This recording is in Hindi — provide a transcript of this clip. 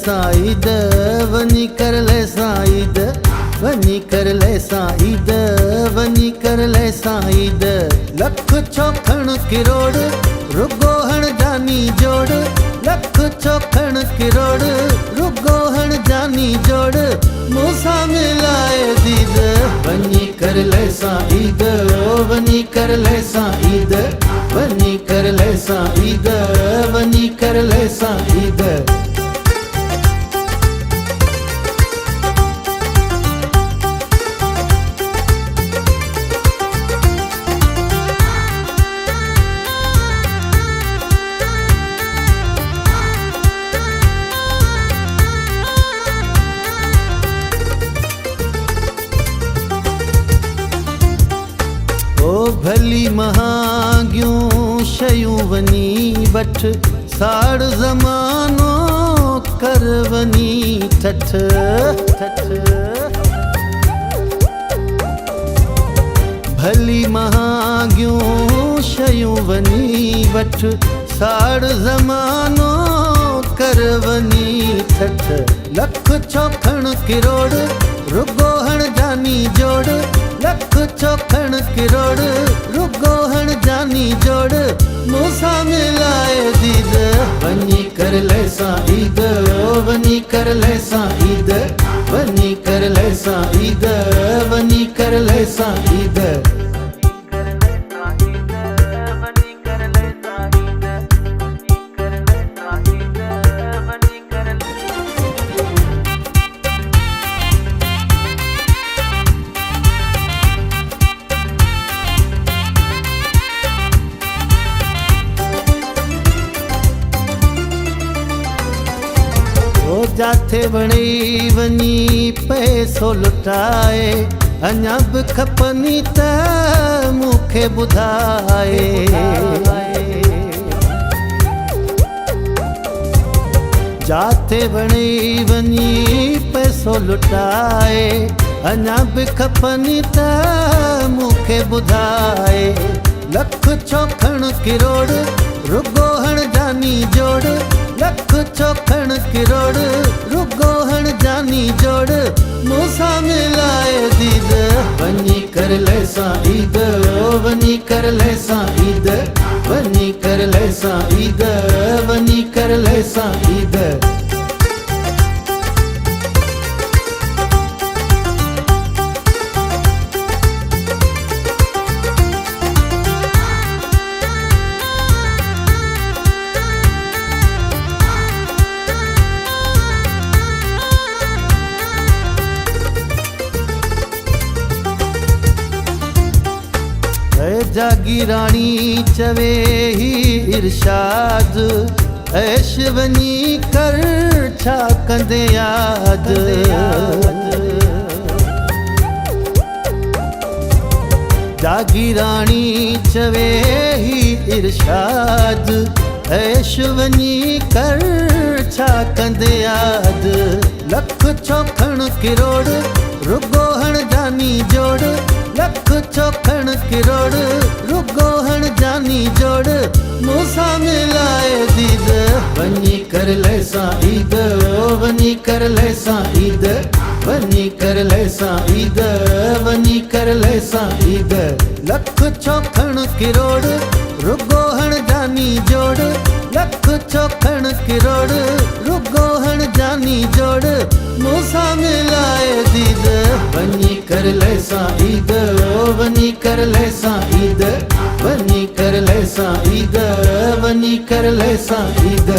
साईद वनी कर ले साईद वनी कर ले साईद वनी कर ले साईद लख चौखण किरोड़ रुगो हण जानी जोड़ लख चौखण किरोड़ रुगो हण जानी जोड़ मूसा मिलाए दीद वनी कर ले साईद वनी कर ले साईद वनी कर ले साईद वनी कर ले साईद। ओ भली महांगियूं शयूं वनी वठ साड़ ज़मानो कर वनी ठठ ठठ। भली महांगियूं शयूं वनी वठ साड़ ज़मानो कर वनी ठठ। लख चौखण किरोड़ रुगो हण जानी जोड़ लख चौखण किरोड़ रुगो हण जानी जोड़ मूसा मिलाए दीद वनी कर ले साईद वनी कर ले साईद वनी कर ले साईद वनी कर ले साईद। जाथे बणी वनी पैसो लुटाए अञा बि खपनी त मूंखे ॿुधाए। जाथे बणी वनी पैसो लुटाए अञा बि खपनी त मूंखे ॿुधाए। लख चौखण किरोड़ रुगो हण जानी जोड़ लख चौखण किरोड़ रुगो हण जानी जोड़ मूसा मिलाए दीद वनी कर ले साईद वनी कर ले साईद वनी कर ले साईद वनी कर ले साईद। जागीराणी चवे ही इरशाद ऐश वनी कर छा कंदे याद। जागीराणी चवे ही इरशाद ऐश वनी कर छा कंदे याद। लख चौखण किरोड़ रुगो हण जानी जोड़ लख चौखण किरोड़ रुगो हण जानी जोड़ मूसा मिलाए दीद वनी कर ले साईद वनी कर ले साईद वनी कर ले साईद वनी कर ले साईद। लख चौखण किरोड़ रुगो हण जानी जोड़ लख चौखण किरोड़ रुगो हण जानी जोड़ मूसा मिलाए दीद वनी कर ले साईद वनी कर ले साईद वनी कर ले साईद वनी कर ले साईद।